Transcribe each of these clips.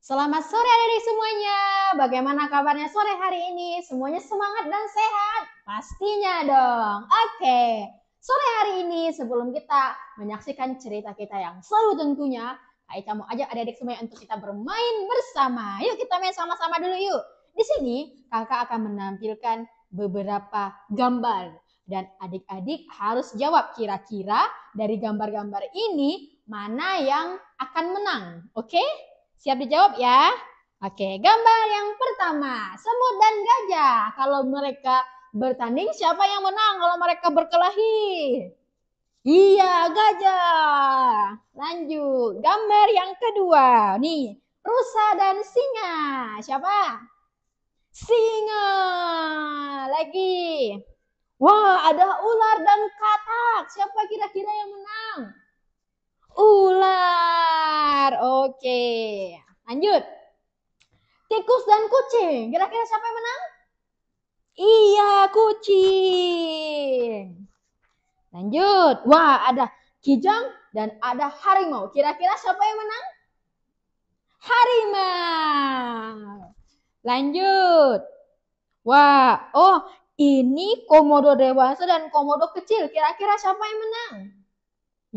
Selamat sore adik-adik semuanya. Bagaimana kabarnya sore hari ini? Semuanya semangat dan sehat? Pastinya dong. Oke. Sore hari ini sebelum kita menyaksikan cerita kita yang seru tentunya, Kak Ica mau ajak adik-adik semuanya untuk kita bermain bersama. Yuk kita main sama-sama dulu yuk. Di sini kakak akan menampilkan beberapa gambar. Dan adik-adik harus jawab kira-kira dari gambar-gambar ini mana yang akan menang. Oke? Siap dijawab ya? Oke, gambar yang pertama, semut dan gajah. Kalau mereka bertanding, siapa yang menang kalau mereka berkelahi? Iya, gajah. Lanjut, gambar yang kedua. Nih, rusa dan singa. Siapa? Singa. Lagi. Wah, ada ular dan katak. Siapa kira-kira yang menang? Ular. Oke. Lanjut. Tikus dan kucing. Kira-kira siapa yang menang? Iya, kucing. Lanjut. Wah, ada kijang dan ada harimau. Kira-kira siapa yang menang? Harimau. Lanjut. Wah, ini komodo dewasa dan komodo kecil. Kira-kira siapa yang menang?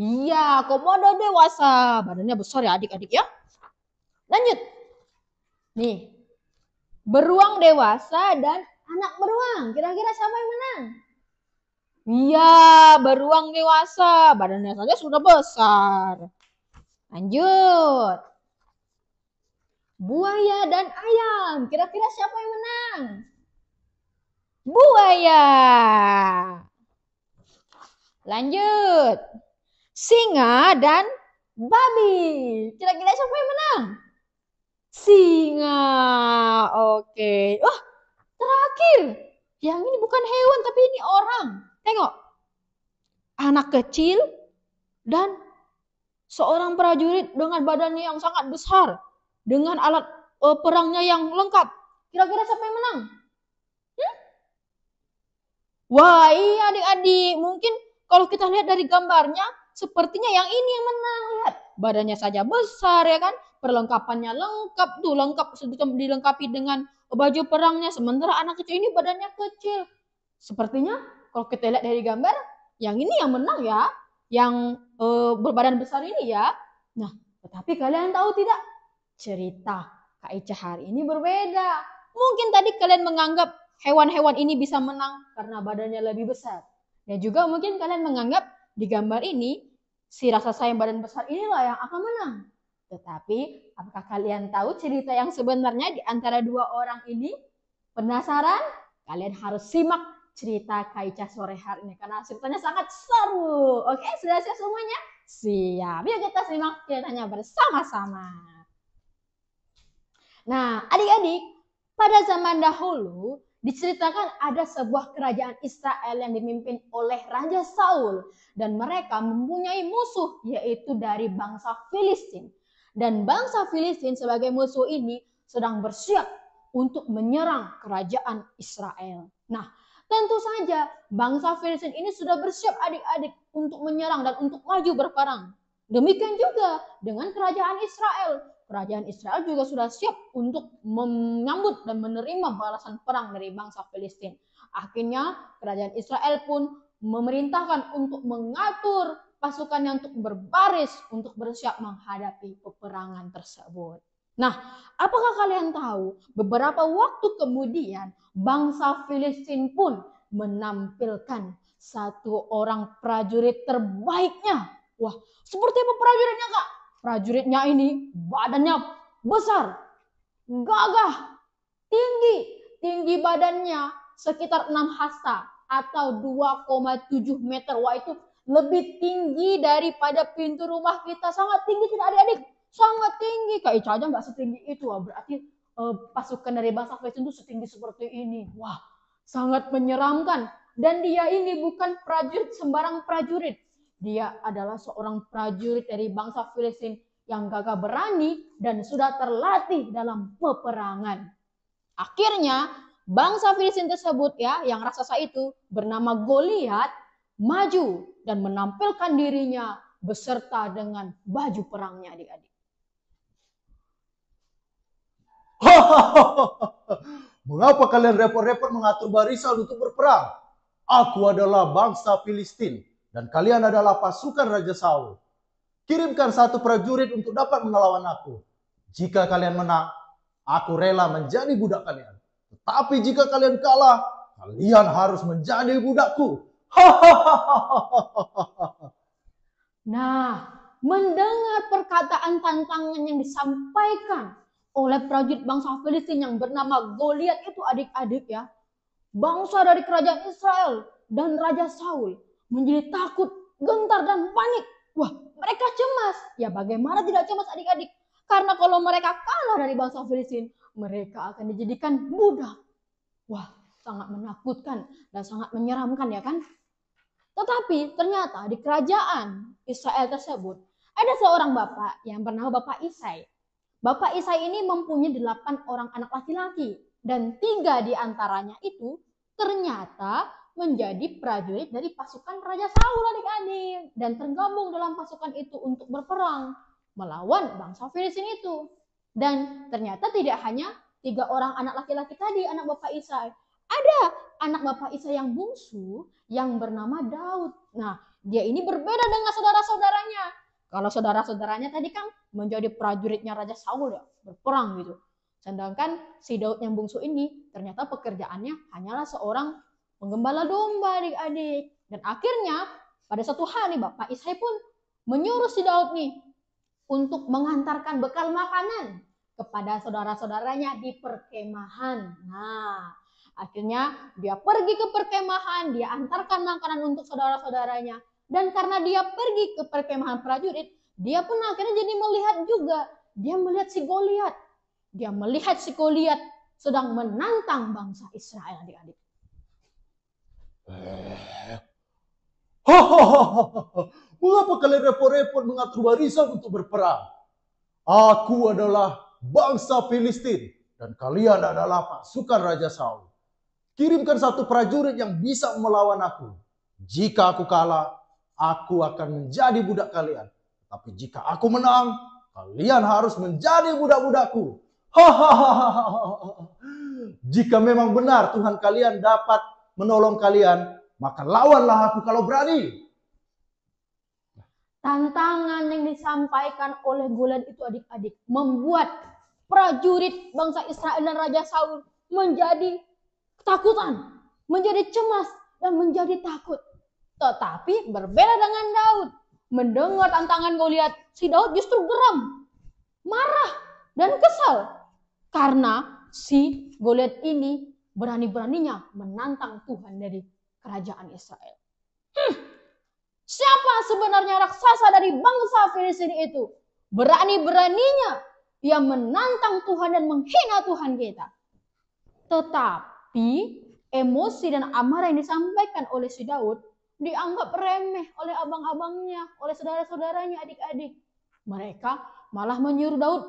Iya, komodo dewasa. Badannya besar ya adik-adik ya. Lanjut. Nih, beruang dewasa dan anak beruang. Kira-kira siapa yang menang? Iya, beruang dewasa. Badannya saja sudah besar. Lanjut. Buaya dan ayam. Kira-kira siapa yang menang? Buaya. Lanjut. Singa dan babi. Kira-kira siapa yang menang? Singa. Oke. Oh, terakhir. Yang ini bukan hewan tapi ini orang. Tengok. Anak kecil dan seorang prajurit dengan badannya yang sangat besar. Dengan alat perangnya yang lengkap. Kira-kira siapa yang menang? Wah, iya adik-adik. Mungkin kalau kita lihat dari gambarnya, sepertinya yang ini yang menang. Lihat, badannya saja besar ya kan. Perlengkapannya lengkap tuh, lengkap dilengkapi dengan baju perangnya. Sementara anak kecil ini badannya kecil. Sepertinya kalau kita lihat dari gambar, yang ini yang menang ya. Yang berbadan besar ini ya. Nah, tetapi kalian tahu tidak? Cerita Kak Ica hari ini berbeda. Mungkin tadi kalian menganggap hewan-hewan ini bisa menang karena badannya lebih besar. Dan juga mungkin kalian menganggap di gambar ini si raksasa yang badan besar inilah yang akan menang. Tetapi apakah kalian tahu cerita yang sebenarnya di antara dua orang ini? Penasaran? Kalian harus simak cerita Kak Ica sore hari ini karena ceritanya sangat seru. Oke, sudah siap semuanya? Siap. Yuk kita simak ceritanya bersama-sama. Nah, adik-adik, pada zaman dahulu diceritakan ada sebuah kerajaan Israel yang dipimpin oleh Raja Saul dan mereka mempunyai musuh yaitu dari bangsa Filistin. Dan bangsa Filistin sebagai musuh ini sedang bersiap untuk menyerang kerajaan Israel. Nah, tentu saja bangsa Filistin ini sudah bersiap adik-adik untuk menyerang dan untuk maju berperang. Demikian juga dengan kerajaan Israel. Kerajaan Israel juga sudah siap untuk menyambut dan menerima balasan perang dari bangsa Filistin. Akhirnya kerajaan Israel pun memerintahkan untuk mengatur pasukannya untuk berbaris untuk bersiap menghadapi peperangan tersebut. Nah, apakah kalian tahu beberapa waktu kemudian bangsa Filistin pun menampilkan satu orang prajurit terbaiknya. Wah, seperti apa prajuritnya Kak? Prajuritnya ini badannya besar, gagah, tinggi badannya sekitar 6 hasta atau 2,7 meter. Wah, itu lebih tinggi daripada pintu rumah kita. Sangat tinggi tidak adik-adik? Sangat tinggi. Kak Ica aja nggak setinggi itu. Wah, berarti pasukan dari bangsa Filistin itu setinggi seperti ini. Wah, sangat menyeramkan. Dan dia ini bukan prajurit sembarang prajurit. Dia adalah seorang prajurit dari bangsa Filistin yang gagah berani dan sudah terlatih dalam peperangan. Akhirnya bangsa Filistin tersebut ya, yang raksasa itu bernama Goliat maju dan menampilkan dirinya beserta dengan baju perangnya adik-adik. Mengapa kalian repot-repot mengatur barisan untuk berperang? Aku adalah bangsa Filistin dan kalian adalah pasukan Raja Saul. Kirimkan satu prajurit untuk dapat melawan aku. Jika kalian menang, aku rela menjadi budak kalian. Tetapi jika kalian kalah, kalian harus menjadi budakku. Nah, mendengar perkataan tantangan yang disampaikan oleh prajurit bangsa Filistin yang bernama Goliat itu adik-adik ya, bangsa dari kerajaan Israel dan Raja Saul menjadi takut, gentar, dan panik. Wah, mereka cemas. Ya bagaimana tidak cemas adik-adik? Karena kalau mereka kalah dari bangsa Filistin, mereka akan dijadikan budak. Wah, sangat menakutkan dan sangat menyeramkan ya kan? Tetapi ternyata di kerajaan Israel tersebut ada seorang bapak yang bernama Bapak Isai. Bapak Isai ini mempunyai 8 orang anak laki-laki dan 3 di antaranya itu ternyata menjadi prajurit dari pasukan Raja Saul adik-adik dan tergabung dalam pasukan itu untuk berperang melawan bangsa Filistin itu. Dan ternyata tidak hanya 3 orang anak laki-laki tadi anak Bapak Isai, ada anak Bapak Isai yang bungsu yang bernama Daud. Nah, dia ini berbeda dengan saudara-saudaranya. Kalau saudara-saudaranya tadi kan menjadi prajuritnya Raja Saul ya, berperang gitu. Sedangkan si Daud yang bungsu ini ternyata pekerjaannya hanyalah seorang penggembala domba adik-adik. Dan akhirnya pada suatu hari Bapak Isai pun menyuruh si Daud nih untuk mengantarkan bekal makanan kepada saudara-saudaranya di perkemahan. Nah, akhirnya dia pergi ke perkemahan, dia antarkan makanan untuk saudara-saudaranya. Dan karena dia pergi ke perkemahan prajurit, dia pun akhirnya jadi melihat juga. Dia melihat si Goliat. Dia melihat si Goliat sedang menantang bangsa Israel adik-adik. Mengapa kalian repot-repot mengatur barisan untuk berperang? Aku adalah bangsa Filistin dan kalian adalah pasukan Raja Saul. Kirimkan satu prajurit yang bisa melawan aku. Jika aku kalah, aku akan menjadi budak kalian. Tapi jika aku menang, kalian harus menjadi budak-budakku. Jika memang benar Tuhan kalian dapat menolong kalian, maka lawanlah aku kalau berani. Tantangan yang disampaikan oleh Goliat itu adik-adik membuat prajurit bangsa Israel dan Raja Saul menjadi ketakutan, menjadi cemas, dan menjadi takut. Tetapi berbeda dengan Daud. Mendengar tantangan Goliat, si Daud justru geram, marah, dan kesal. Karena si Goliat ini berani-beraninya menantang Tuhan dari kerajaan Israel. Siapa sebenarnya raksasa dari bangsa Filistin itu? Berani-beraninya dia menantang Tuhan dan menghina Tuhan kita. Tetapi emosi dan amarah yang disampaikan oleh si Daud dianggap remeh oleh abang-abangnya, oleh saudara-saudaranya, adik-adik. Mereka malah menyuruh Daud,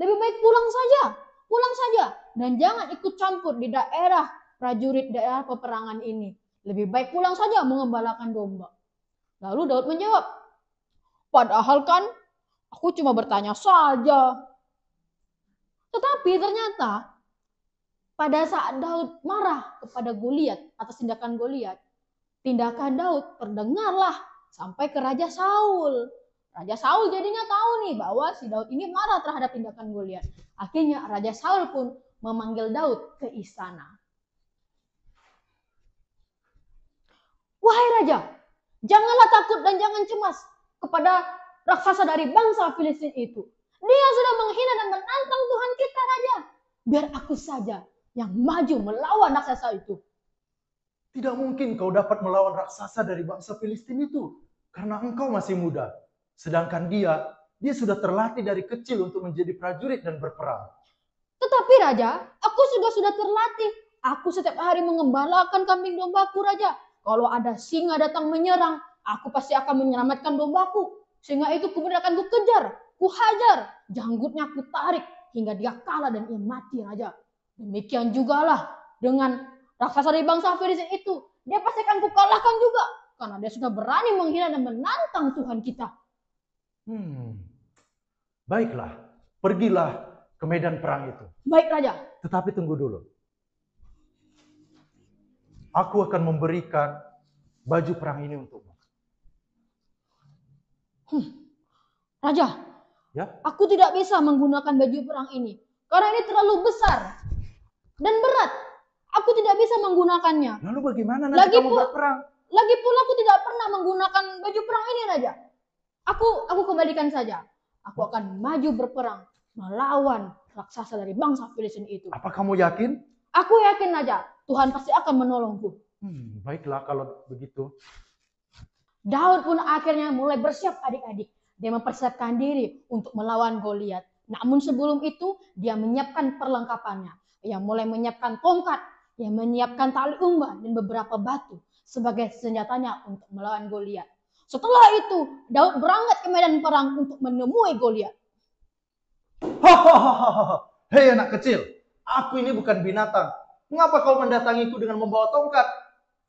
lebih baik pulang saja, dan jangan ikut campur di daerah prajurit daerah peperangan ini. Lebih baik pulang saja mengembalakan domba. Lalu Daud menjawab, padahal kan aku cuma bertanya saja. Tetapi ternyata pada saat Daud marah kepada Goliat atas tindakan Goliat, tindakan Daud terdengarlah sampai ke Raja Saul. Raja Saul jadinya tahu nih bahwa si Daud ini marah terhadap tindakan Goliat. Akhirnya Raja Saul pun memanggil Daud ke istana. Wahai Raja, janganlah takut dan jangan cemas kepada raksasa dari bangsa Filistin itu. Dia sudah menghina dan menantang Tuhan kita, Raja. Biar aku saja yang maju melawan raksasa itu. Tidak mungkin kau dapat melawan raksasa dari bangsa Filistin itu. Karena engkau masih muda. Sedangkan dia sudah terlatih dari kecil untuk menjadi prajurit dan berperang. Tetapi Raja, aku juga sudah terlatih. Aku setiap hari mengembalakan kambing dombaku, Raja. Kalau ada singa datang menyerang, aku pasti akan menyelamatkan dombaku. Singa itu kemudian akan kukejar, kuhajar, janggutnya ku tarik hingga dia kalah dan ia mati, Raja. Demikian jugalah dengan raksasa dari bangsa Filistin itu. Dia pasti akan kukalahkan juga. Karena dia sudah berani menghina dan menantang Tuhan kita. Baiklah, pergilah ke medan perang itu. Baik Raja. Tetapi tunggu dulu. Aku akan memberikan baju perang ini untukmu. Raja, Ya? aku tidak bisa menggunakan baju perang ini. Karena ini terlalu besar dan berat. Aku tidak bisa menggunakannya. Lalu bagaimana nanti kamu berperang? Lagipun aku tidak pernah menggunakan baju perang ini, Raja. Aku kembalikan saja. Aku akan maju berperang melawan raksasa dari bangsa Filistin itu. Apa kamu yakin? Aku yakin, Raja. Tuhan pasti akan menolongku. Baiklah kalau begitu. Daud pun akhirnya mulai bersiap adik-adik. Dia mempersiapkan diri untuk melawan Goliat. Namun sebelum itu dia menyiapkan perlengkapannya. Ia mulai menyiapkan tongkat, ia menyiapkan tali umbah dan beberapa batu sebagai senjatanya untuk melawan Goliat. Setelah itu Daud berangkat ke medan perang untuk menemui Goliat. Hei anak kecil, aku ini bukan binatang. Mengapa kau mendatangiku dengan membawa tongkat?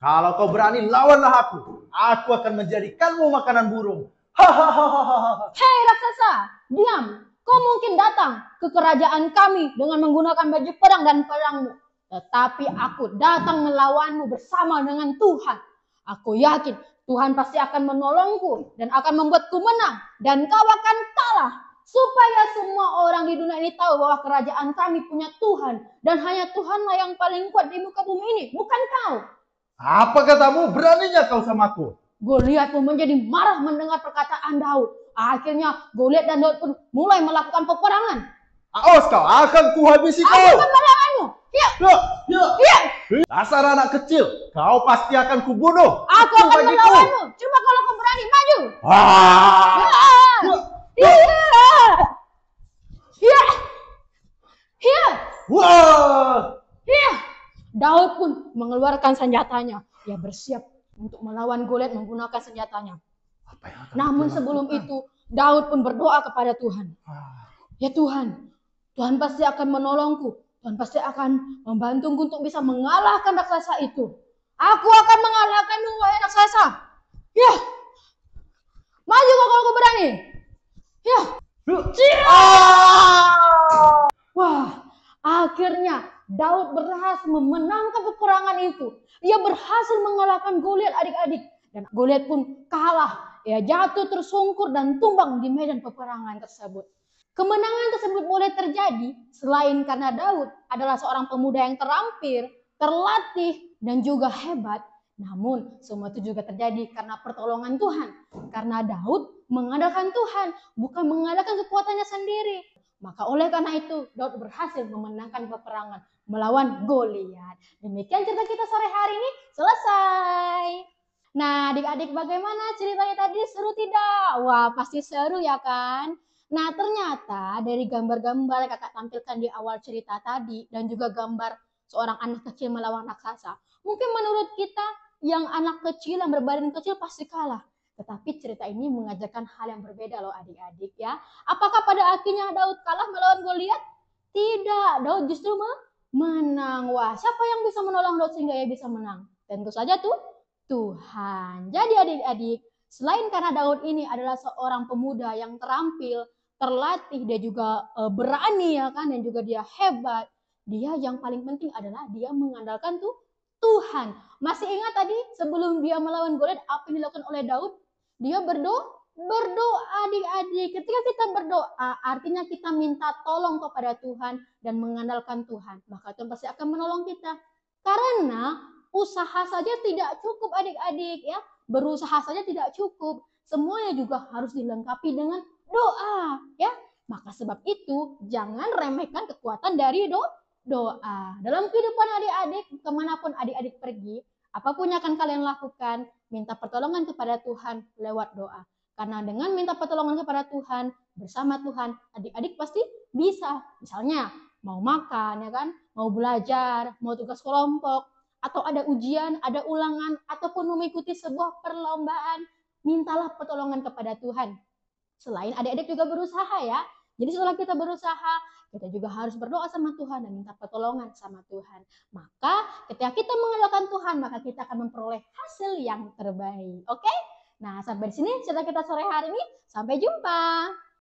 Kalau kau berani, lawanlah aku. Aku akan menjadikanmu makanan burung. Hei raksasa, diam. Kau mungkin datang ke kerajaan kami dengan menggunakan baju perang dan pedangmu. Tetapi aku datang melawanmu bersama dengan Tuhan. Aku yakin Tuhan pasti akan menolongku dan akan membuatku menang. Dan kau akan kalah. Supaya semua orang di dunia ini tahu bahwa kerajaan kami punya Tuhan. Dan hanya Tuhanlah yang paling kuat di muka bumi ini, bukan kau. Apa katamu? Beraninya kau sama aku? Goliat pun menjadi marah mendengar perkataan Daud. Akhirnya Goliat dan Daud pun mulai melakukan peperangan. Awas kau, akan kuhabisi kau. Aku akan melawanmu. Ya. Ya. Dasar anak kecil, kau pasti akan kubunuh. Aku akan melawanmu. Coba kalau kau berani, maju. Ya. Ya. Ya. Ya. Daud pun mengeluarkan senjatanya. Dia bersiap untuk melawan Goliat menggunakan senjatanya. Namun sebelum itu, Daud pun berdoa kepada Tuhan. Ya Tuhan, Tuhan pasti akan menolongku. Tuhan pasti akan membantuku untuk bisa mengalahkan raksasa itu. Aku akan mengalahkanmu, wahai raksasa. Ya, maju kau kalau kau berani. Ya. Wah, akhirnya Daud berhasil memenangkan peperangan itu. Ia berhasil mengalahkan Goliat adik-adik. Dan Goliat pun kalah. Ia jatuh tersungkur dan tumbang di medan peperangan tersebut. Kemenangan tersebut boleh terjadi selain karena Daud adalah seorang pemuda yang terampil, terlatih, dan juga hebat. Namun semua itu juga terjadi karena pertolongan Tuhan. Karena Daud mengandalkan Tuhan, bukan mengandalkan kekuatannya sendiri. Maka oleh karena itu Daud berhasil memenangkan peperangan melawan Goliat. Demikian cerita kita sore hari ini selesai. Nah adik-adik bagaimana ceritanya tadi, seru tidak? Wah pasti seru ya kan? Nah ternyata dari gambar-gambar yang kakak tampilkan di awal cerita tadi dan juga gambar seorang anak kecil melawan raksasa. Mungkin menurut kita yang anak kecil yang berbadan kecil pasti kalah. Tetapi cerita ini mengajarkan hal yang berbeda loh adik-adik ya. Apakah pada akhirnya Daud kalah melawan Goliat? Tidak, Daud justru menang. Wah, siapa yang bisa menolong Daud sehingga ia bisa menang? Tentu saja tuh Tuhan. Jadi adik-adik, selain karena Daud ini adalah seorang pemuda yang terampil, terlatih, dia juga berani ya kan, dan juga dia hebat. Dia yang paling penting adalah dia mengandalkan tuh Tuhan. Masih ingat tadi sebelum dia melawan Goliat apa yang dilakukan oleh Daud? Dia berdoa adik-adik. Ketika kita berdoa artinya kita minta tolong kepada Tuhan dan mengandalkan Tuhan. Maka Tuhan pasti akan menolong kita. Karena usaha saja tidak cukup adik-adik ya. Berusaha saja tidak cukup. Semuanya juga harus dilengkapi dengan doa ya. Maka sebab itu jangan remehkan kekuatan dari doa. Dalam kehidupan adik-adik, kemanapun adik-adik pergi, apapun yang akan kalian lakukan, minta pertolongan kepada Tuhan lewat doa. Karena dengan minta pertolongan kepada Tuhan, bersama Tuhan, adik-adik pasti bisa. Misalnya, mau makan, ya kan? Mau belajar, mau tugas kelompok, atau ada ujian, ada ulangan, ataupun mengikuti sebuah perlombaan, mintalah pertolongan kepada Tuhan. Selain adik-adik juga berusaha ya. Jadi setelah kita berusaha, kita juga harus berdoa sama Tuhan dan minta pertolongan sama Tuhan. Maka ketika kita mengandalkan Tuhan, maka kita akan memperoleh hasil yang terbaik. Oke? Nah, sampai di sini cerita kita sore hari ini. Sampai jumpa.